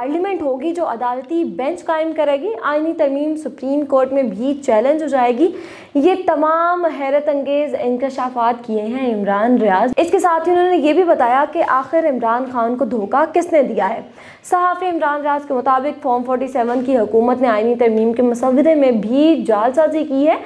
Parliament होगी जो अदालती बेंच कायम करेगी, आईनी तरमीम सुप्रीम कोर्ट में भी चैलेंज हो जाएगी। ये तमाम हैरत अंगेज इंकशाफात किए हैं इमरान रियाज। इसके साथ ही उन्होंने ये भी बताया कि आखिर इमरान खान को धोखा किसने दिया है। सहाफ़ी इमरान रियाज के मुताबिक फॉर्म 47 की हुकूमत ने आईनी तरमीम के मसवदे में भी जालसाजी की है।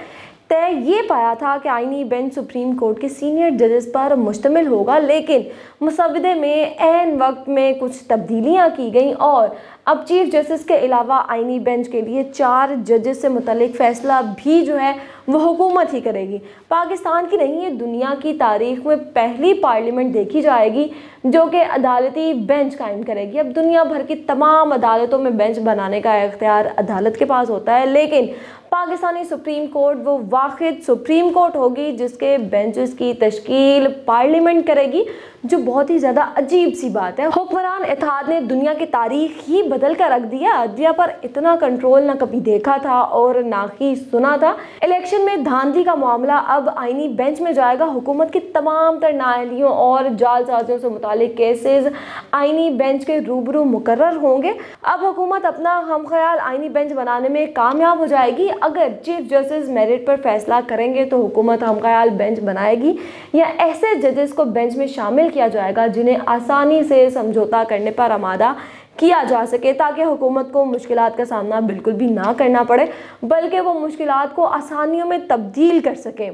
तय ये पाया था कि आईनी बेंच सुप्रीम कोर्ट के सीनियर जजेस पर मुश्तमिल होगा, लेकिन मसवदे में ऐन वक्त में कुछ तब्दीलियाँ की गई और अब चीफ जस्टिस के अलावा आईनी बेंच के लिए 4 जजेस से मुतल्लिक फ़ैसला भी जो है वो हुकूमत ही करेगी। पाकिस्तान की नहीं, ये दुनिया की तारीख में पहली पार्लियामेंट देखी जाएगी जो कि अदालती बेंच कायम करेगी। अब दुनिया भर की तमाम अदालतों में बेंच बनाने का इख्तियार अदालत के पास होता है, लेकिन पाकिस्तानी सुप्रीम कोर्ट वो वाहिद सुप्रीम कोर्ट होगी जिसके बेंचेस की तश्कील पार्लियामेंट करेगी, जो बहुत ही ज़्यादा अजीब सी बात है। हुक्मरान इत्तेहाद ने दुनिया की तारीख ही बदल कर रख दिया। अदलिया पर इतना कंट्रोल ना कभी देखा था और ना ही सुना था। इलेक्शन में धांधली का मामला अब आईनी बेंच में जाएगा। हुकूमत की तमाम तर नाअहलियों और जालसाजियों से मुतालिक केसेस आईनी बेंच के रूबरू मुकर्रर होंगे। अब हुकूमत अपना हमख्याल आईनी बेंच बनाने में कामयाब हो जाएगी। अगर चीफ जस्टिस मेरिट पर फैसला करेंगे तो हुकूमत हमख्याल बेंच बनाएगी या ऐसे जजेस को बेंच में शामिल किया जाएगा जिन्हें आसानी से समझौता करने पर आमादा किया जा सके, ताकि हुकूमत को मुश्किलात का सामना बिल्कुल भी ना करना पड़े, बल्कि वो मुश्किलात को आसानियों में तब्दील कर सकें।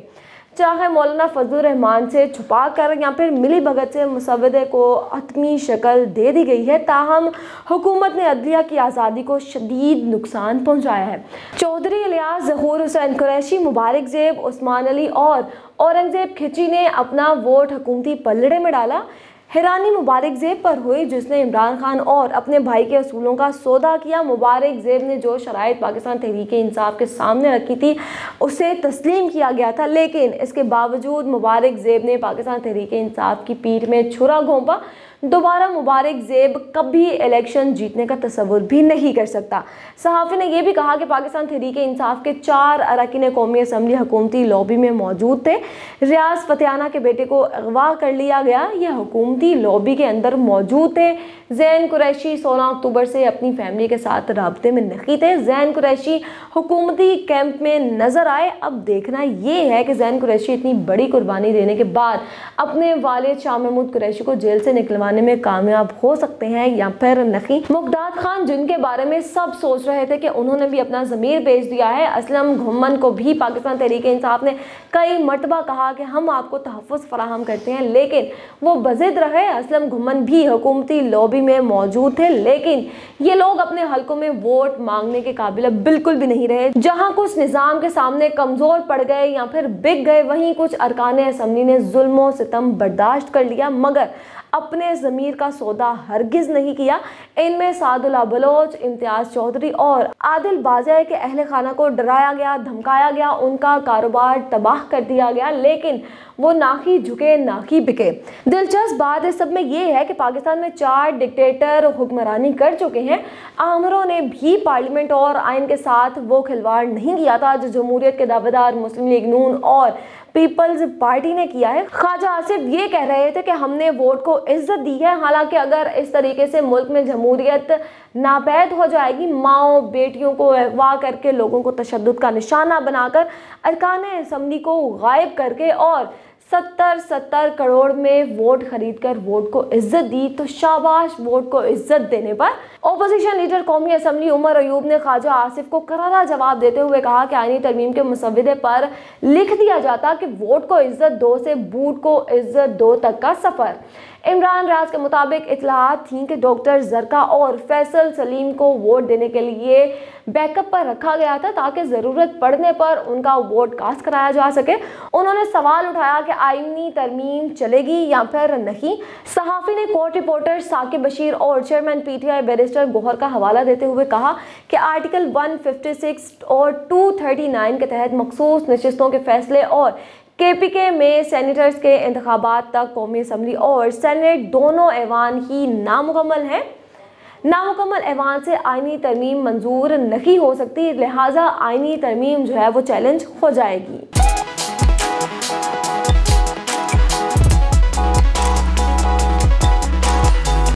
चाहे मौलाना फजलुर रहमान से छुपा कर या फिर मिली भगत से मुसवदे को हतमी शक्ल दे दी गई है, ताहम हुकूमत ने अदलिया की आज़ादी को शदीद नुकसान पहुँचाया है। चौधरी इलियास, ज़हूर हुसैन कुरैशी, मुबारक ज़ेब, उस्मान अली और औरंगज़ेब खिची ने अपना वोट हुकूमती पलड़े में डाला। हैरानी मुबारक ज़ेब पर हुई जिसने इमरान खान और अपने भाई के असूलों का सौदा किया। मुबारक ज़ेब ने जो शराइत पाकिस्तान तहरीक इंसाफ के सामने रखी थी उसे तस्लीम किया गया था, लेकिन इसके बावजूद मुबारक ज़ेब ने पाकिस्तान तहरीक इंसाफ की पीठ में छुरा घोंपा। दोबारा मुबारक ज़ेब कभी इलेक्शन जीतने का तसव्वुर भी नहीं कर सकता। सहाफ़ी ने यह भी कहा कि पाकिस्तान तहरीक इंसाफ के 4 अरकान कौमी असम्बली हुकूमती लॉबी में मौजूद थे। रियाज फतेहाना के बेटे को अगवा कर लिया गया, यह हुकूमती लॉबी के अंदर मौजूद थे। ज़ैन कुरैशी 16 अक्टूबर से अपनी फैमिली के साथ राब्ते में नहीं थे। ज़ैन कुरैशी हुकूमती कैंप में नज़र आए। अब देखना ये है कि ज़ैन कुरैशी इतनी बड़ी कुर्बानी देने के बाद अपने वालिद शाह महमूद कुरैशी को जेल से निकलवाने में कामयाब हो सकते हैं या फिर नहीं। मुक़दाद खान, जिनके बारे में सब सोच रहे थे कि उन्होंने भी अपना ज़मीर बेच दिया है, असलम घुम्मन को भी पाकिस्तान तहरीक इंसाफ ने कई मरतबा कहा कि हम आपको तहफ़्फ़ुज़ फराहम करते हैं, लेकिन वो बज़िद रहे। असलम घुम्मन भी हुकूमती लॉबी में मौजूद थे, लेकिन ये लोग अपने हलकों में वोट मांगने के काबिल बिल्कुल भी नहीं रहे। जहां कुछ निज़ाम के सामने कमज़ोर पड़ गए या फिर बिक गए, वहीं कुछ अरकान असम्बली ने जुल्म सितम बर्दाश्त कर लिया, मगर अपने ज़मीर का सौदा हरगिज़ नहीं किया। इनमें सादुल्ला बलोच, इम्तियाज़ चौधरी और आदिल बाज़ाई के अहले खाना को डराया गया, धमकाया गया, उनका कारोबार तबाह कर दिया गया, लेकिन वो ना ही झुके ना ही बिके। दिलचस्प बात इस सब में ये है कि पाकिस्तान में 4 डिक्टेटर हुक्मरानी कर चुके हैं। आमरों ने भी पार्लियामेंट और आइन के साथ वो खिलवाड़ नहीं किया था जो जमहूरियत के दावेदार मुस्लिम लीग नून और पीपल्स पार्टी ने किया है। ख्वाजा आसिफ ये कह रहे थे कि हमने वोट को इज्जत दी है, हालांकि अगर इस तरीके से मुल्क में जमहूरियत नापैद हो जाएगी, माओ बेटियों को अगवा करके लोगों को तशद्दुद का निशाना बनाकर अरकान असम्बली को गायब करके और 70 करोड़ में वोट खरीद कर वोट को इज्जत दी, तो शाबाश वोट को इज्जत देने पर। ओपोजिशन लीडर कौमी असम्बली उमर अयूब ने ख्वाजा आसिफ को करारा जवाब देते हुए कहा कि आईनी तरमीम के मसवदे पर लिख दिया जाता कि वोट को इज्जत दो से बूट को इज्जत दो तक का सफ़र। इमरान रियाज के मुताबिक इतलात थी कि डॉक्टर जरका और फैसल सलीम को वोट देने के लिए बैकअप पर रखा गया था ताकि ज़रूरत पड़ने पर उनका वोट कास्ट कराया जा सके। उन्होंने सवाल उठाया कि आईनी तरमीम चलेगी या फिर नहीं। सहाफ़ी ने कोर्ट रिपोर्टर साकिब बशीर और चेयरमैन PTI बैरिस्टर गौहर का हवाला देते हुए कहा कि आर्टिकल 156 और 239 के तहत मखसूस नशिस्तों के फैसले और KPK में सेनेटर्स के इंतखाबात तक कौमी असम्बली और सेनेट दोनों ऐवान ही नामुकम्मल हैं। नामुकम्मल ऐवान से आईनी तरमीम मंजूर नहीं हो सकती, लिहाजा आईनी तरमीम जो है वो चैलेंज हो जाएगी।